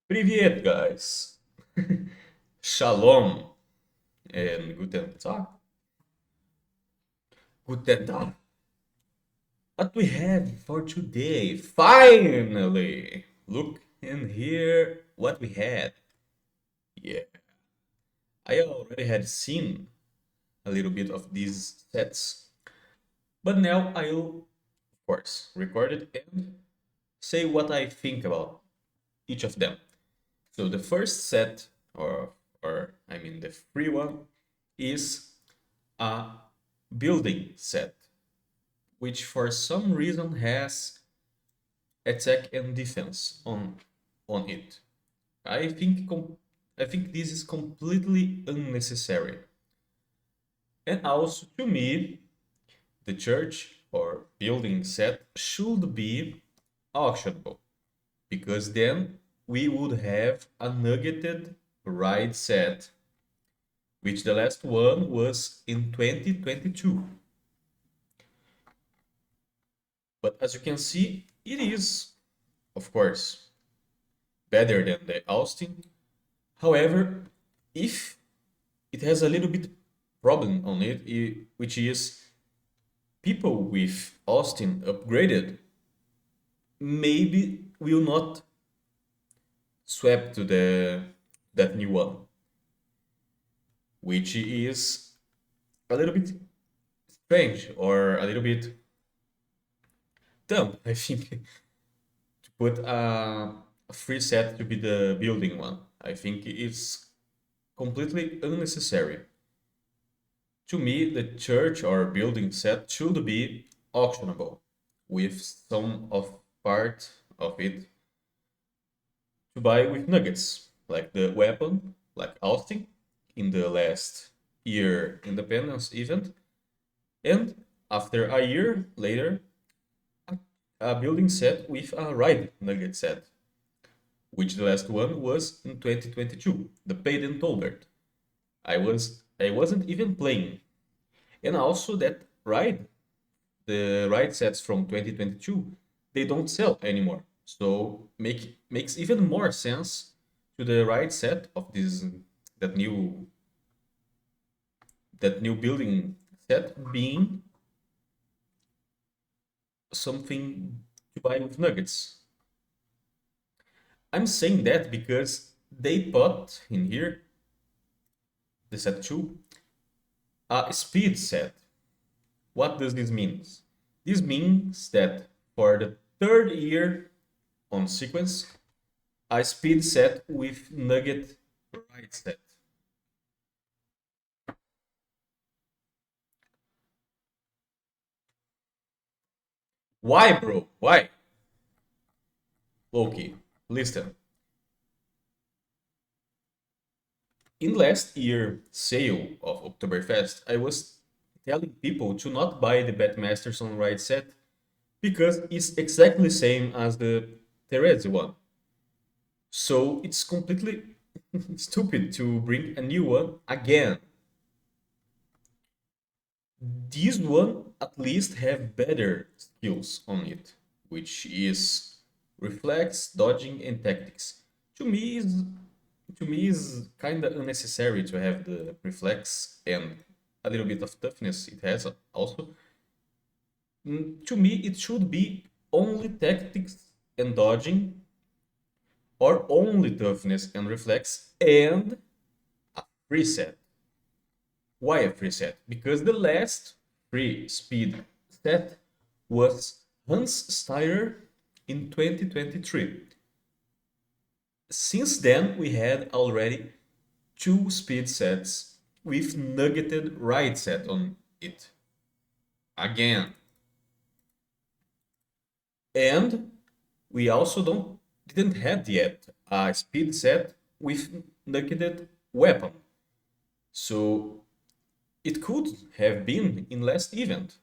Привет, guys! Shalom and Guten Tag. Guten Tag. What we have for today? Finally! Look and hear what we had. Yeah, I already had seen a little bit of these sets, but now I'll, of course, record it and say what I think about each of them. So the first set, or I mean the free one, is a building set, which for some reason has attack and defense on it. I think I think this is completely unnecessary. And also to me, the church or building set should be auctionable because then we would have a nuggeted ride set, which the last one was in 2022. But as you can see, it is, of course, better than the Austin. However, if it has a little bit problem on it, which is people with Austin upgraded maybe will not swap to the that new one, which is a little bit strange or a little bit dumb, I think, to put a free set to be the building one. I think it's completely unnecessary. To me, the church or building set should be auctionable, with some of part of it to buy with nuggets, like the weapon, like Austin in the last year independence event, and after a year later, a building set with a ride nugget set, which the last one was in 2022, the Payden Tolbert. I wasn't even playing, and also that ride, the ride sets from 2022, they don't sell anymore. So makes even more sense to the ride set of this that new that new building set being something to buy with nuggets. I'm saying that because they put in here the set 2 a speed set. What does this mean? This means that for the third year on sequence, a speed set with nugget right set. Why, bro? Why? Loki, listen. In last year sale of Oktoberfest, I was telling people to not buy the Batmasters on right set because it's exactly the same as the Therese one. So it's completely stupid to bring a new one again. This one at least have better skills on it, which is reflex, dodging, and tactics. To me is to me is kind of unnecessary to have the reflex and a little bit of toughness it has also. To me, it should be only tactics and dodging, or only toughness and reflex, and a free set. Why a free set? Because the last free speed set was Hans Steyr in 2023. Since then, we had already two speed sets with nuggeted ride set on it. Again. And we also didn't have yet a speed set with nuggeted weapon. So it could have been in last event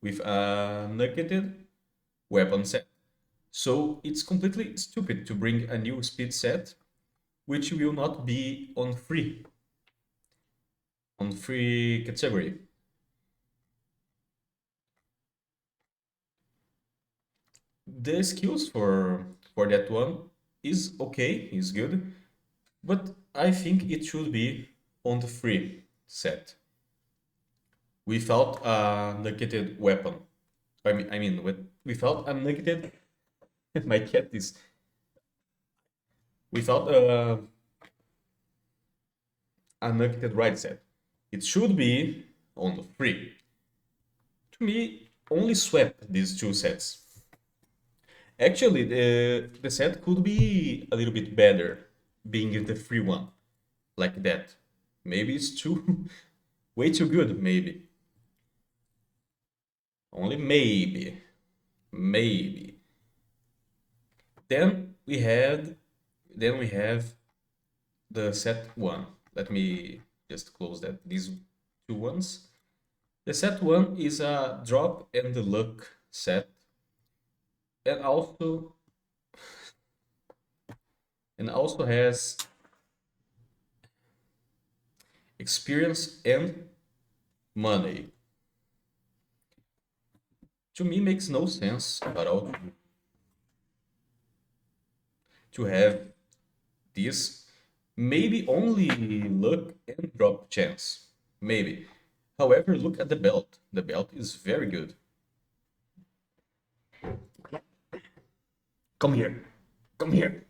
with a nuggeted weapon set. So it's completely stupid to bring a new speed set which will not be on free category. The skills for that one is okay, is good, but I think it should be on the free set without a negated weapon. Without a negated. My cat is without a negated right set. It should be on the free. To me, only swap these two sets. Actually, the set could be a little bit better, being the free one, like that. Maybe it's too, way too good, maybe. Only maybe. Maybe. Then we had, then we have the set one. Let me just close that. These two ones. The set one is a drop and the luck set, and also has experience and money. To me, makes no sense at all to have this. Maybe only luck and drop chance. Maybe. However, look at the belt. The belt is very good. Come here. Come here.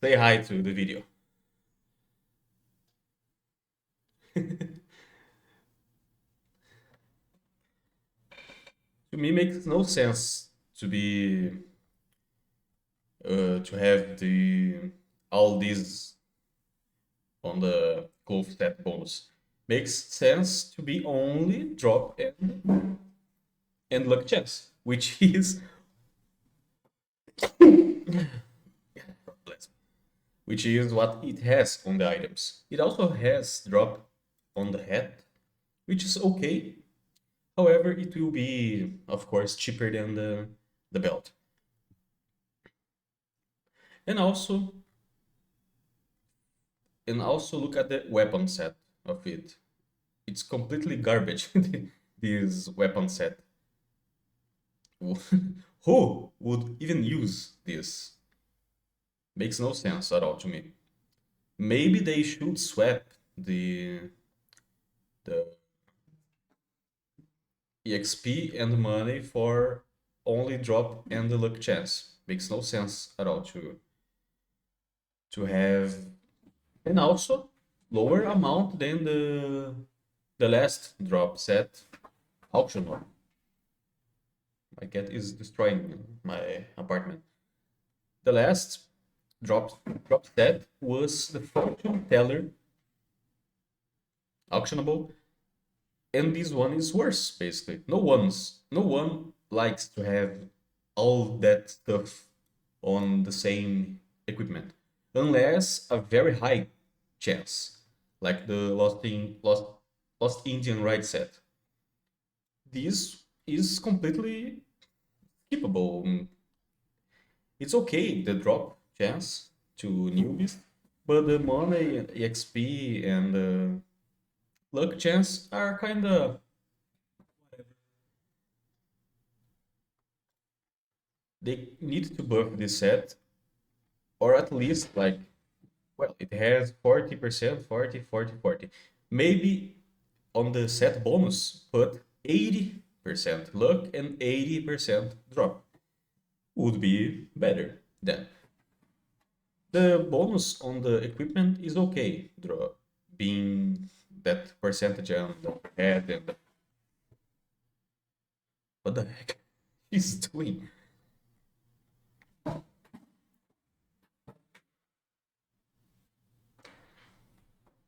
Say hi to the video. To me, makes no sense to be to have the all these on the clove stat bonus. Makes sense to be only drop and luck chance, which is which is what it has on the items. It also has drop on the hat, which is okay. However, it will be, of course, cheaper than the belt. And also, look at the weapon set of it. It's completely garbage. This weapon set. Who would even use this? Makes no sense at all to me. Maybe they should swap the EXP and money for only drop and the luck chance. Makes no sense at all to have, and also lower amount than the last drop set auction one. My cat is destroying my apartment. The last drop set was the fortune teller auctionable, and this one is worse basically. No one likes to have all that stuff on the same equipment unless a very high chance, like the lost Indian ride set. This is completely skippable. It's okay the drop chance to newbies, but the money, EXP, and luck chance are kind of. They need to buff this set, or at least like, well, it has 40%, 40, 40, 40. Maybe on the set bonus, put 80% luck and 80% drop. Would be better then. The bonus on the equipment is okay, being that percentage on the head and what the heck is doing?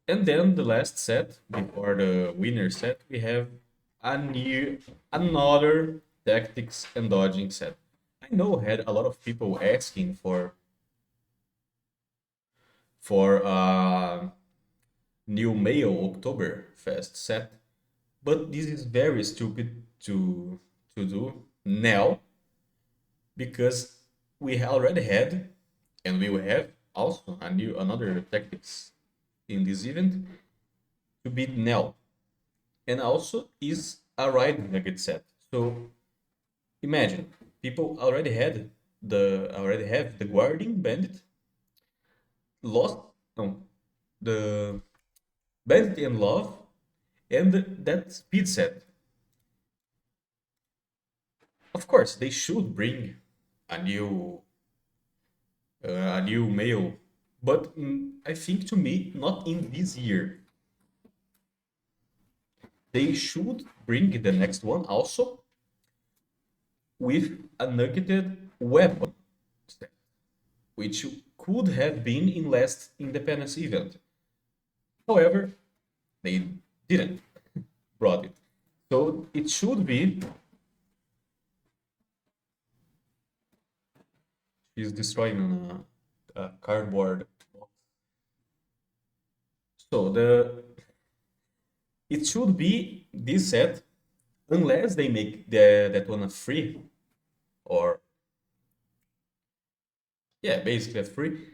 And then the last set before the winner set, we have another tactics and dodging set. I know had a lot of people asking for new male Oktoberfest set, but this is very stupid to do now because we already had and we will have also another tactics in this event to beat Nell, and also is a ride nugget set. So imagine people already have the Guardian Bandit, Lost, no, the Bandit and Love, and that speed set. Of course, they should bring a new male, but I think to me, not in this year. They should bring the next one also with a nuggeted weapon, which could have been in last Independence event. However, they didn't brought it. So it should be. He's destroying a cardboard box. So the it should be this set unless they make that one a free or yeah, basically a free.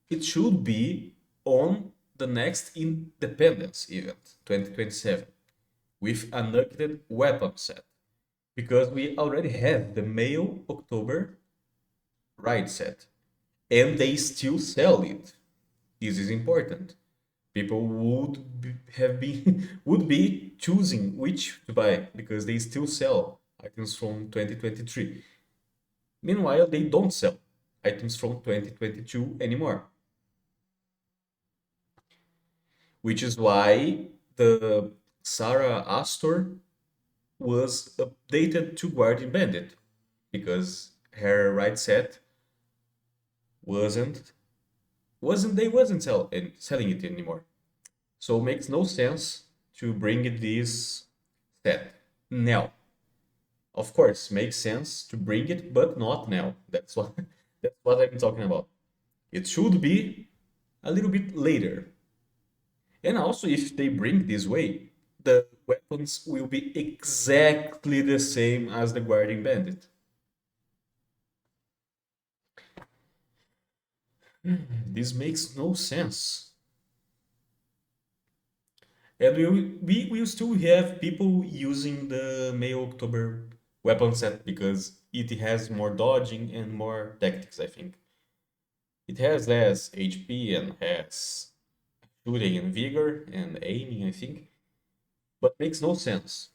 It should be on the next Independence event, 2027, with a nuggeted weapon set. Because we already have the male October ride set, and they still sell it. This is important. People have been would be choosing which to buy because they still sell items from 2023. Meanwhile, they don't sell items from 2022 anymore, which is why the Sarah Astor was updated to Guardian Bandit because her right set wasn't selling it anymore. So it makes no sense to bring this set now. Of course, makes sense to bring it, but not now. That's what that's what I'm talking about. It should be a little bit later. And also, if they bring this way, the weapons will be exactly the same as the Guardian Bandit. This makes no sense. And we will still have people using the May October weapon set because it has more dodging and more tactics, I think. It has less HP and has shooting and vigor and aiming, I think. But makes no sense.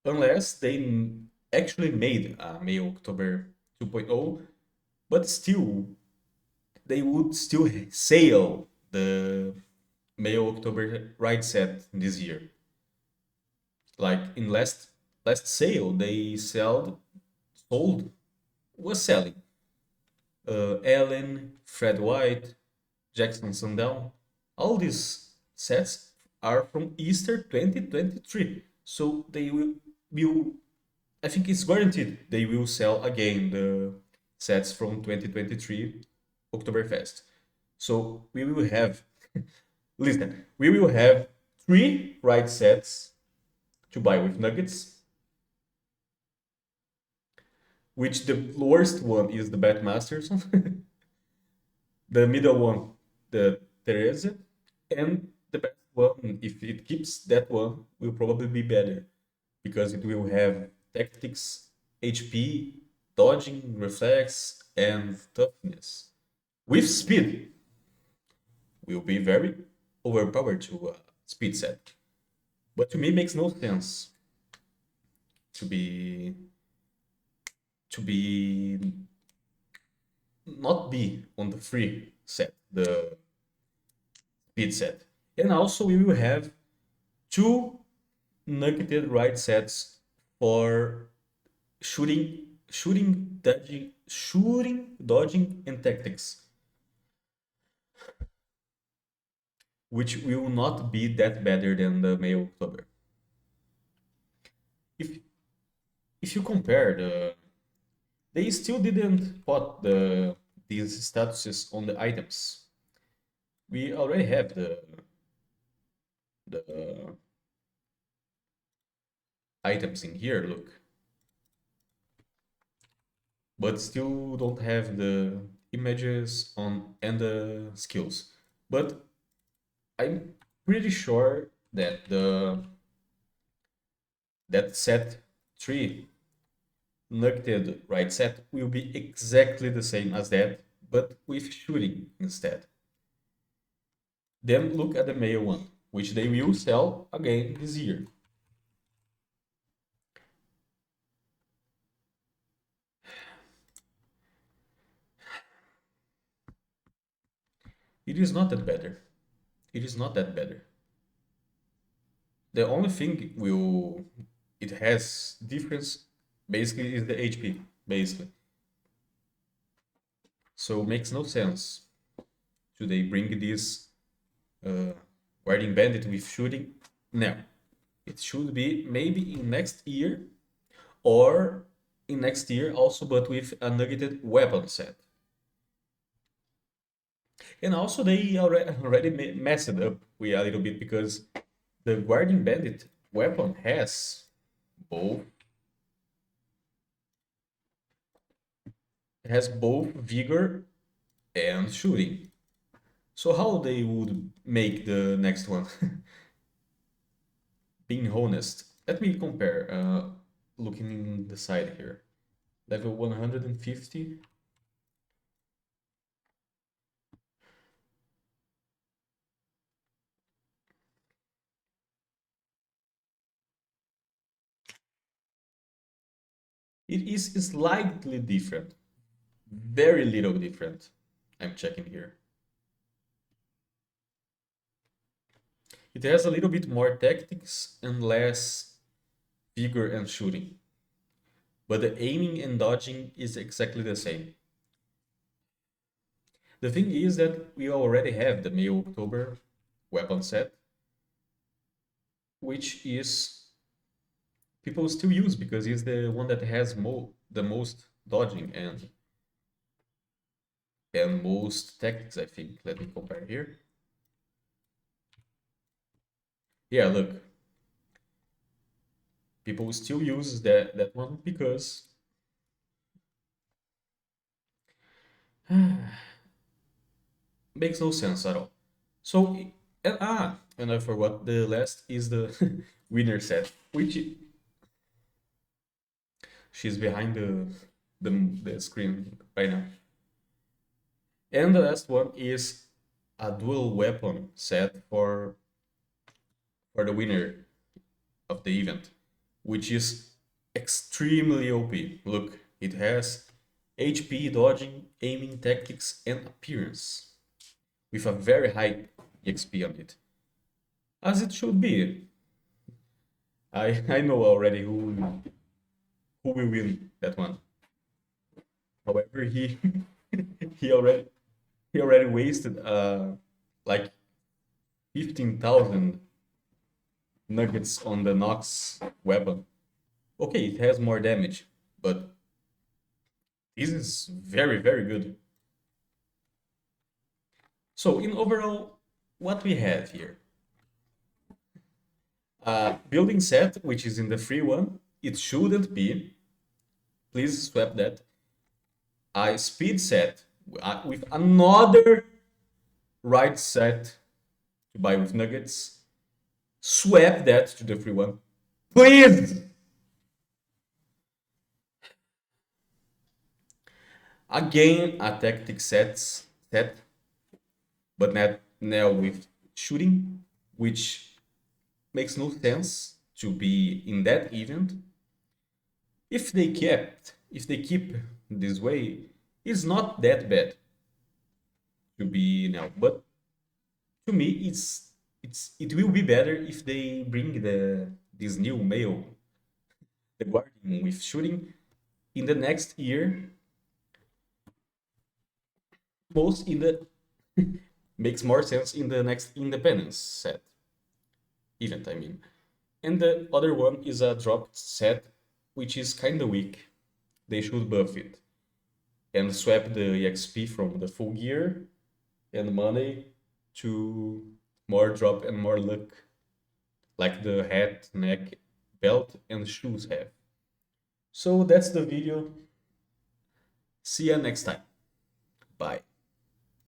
Unless they actually made a May October 2.0, but still, they would still sell the May October ride set this year. Like in last sale, they sold was selling Ellen, Fred White, Jackson Sundown. All these sets are from Easter 2023. So they will I think it's guaranteed they will sell again the sets from 2023 Oktoberfest. So we will have listen, we will have three right sets to buy with nuggets, which the worst one is the Batmasters, the middle one, the Teresa, and the best one, if it keeps that one, will probably be better because it will have tactics, HP, dodging, reflex, and toughness. With speed, will be very overpowered to speed set. But to me, makes no sense to be to be not be on the free set, the speed set. And also we will have two nuggeted right sets for dodging, and tactics, which will not be that better than the May October. If if you compare they still didn't put these statuses on the items. We already have the items in here, look, but still don't have the images on and the skills. But I'm pretty sure that the that set 3 nuggeted right set will be exactly the same as that, but with shooting instead. Then look at the male one, which they will sell again this year. It is not that better. It is not that better. The only thing will it has difference basically is the HP, basically. So it makes no sense. Should they bring this uh, guarding bandit with shooting? No. It should be maybe in next year or in next year also, but with a nuggeted weapon set. And also they already messed it up with a little bit because the guardian bandit weapon both has both vigor and shooting. So how they would make the next one? Being honest, let me compare. Looking in the side here, level 150. It is slightly different, very little different. I'm checking here. It has a little bit more tactics and less vigor and shooting, but the aiming and dodging is exactly the same. The thing is that we already have the May October weapon set, which is people still use because it's the one that has the most dodging and most tactics, I think. Let me compare here. Yeah, look, people still use that one because makes no sense at all. So, and I forgot the last is the winner set, which she's behind the screen right now. And the last one is a dual weapon set for the winner of the event, which is extremely OP. Look, it has HP, dodging, aiming, tactics, and appearance, with a very high XP on it. As it should be. I know already who will win that one. However, he already he already wasted like 15,000 nuggets on the Nox weapon. Okay, it has more damage, but this is very, very good. So in overall, what we have here, building set, which is in the free one, it shouldn't be, please swap that, a speed set with another right set to buy with nuggets, swap that to the free one. Please! Again, a tactic set, but not now with shooting, which makes no sense to be in that event. If they keep this way, it's not that bad to be now. But to me, it will be better if they bring this new male, the guardian with shooting, in the next year. Most in the makes more sense in the next independence set event, I mean. And the other one is a dropped set, which is kind of weak. They should buff it and swap the EXP from the full gear and money to more drop and more luck, like the hat, neck, belt, and shoes have. So that's the video. See ya next time.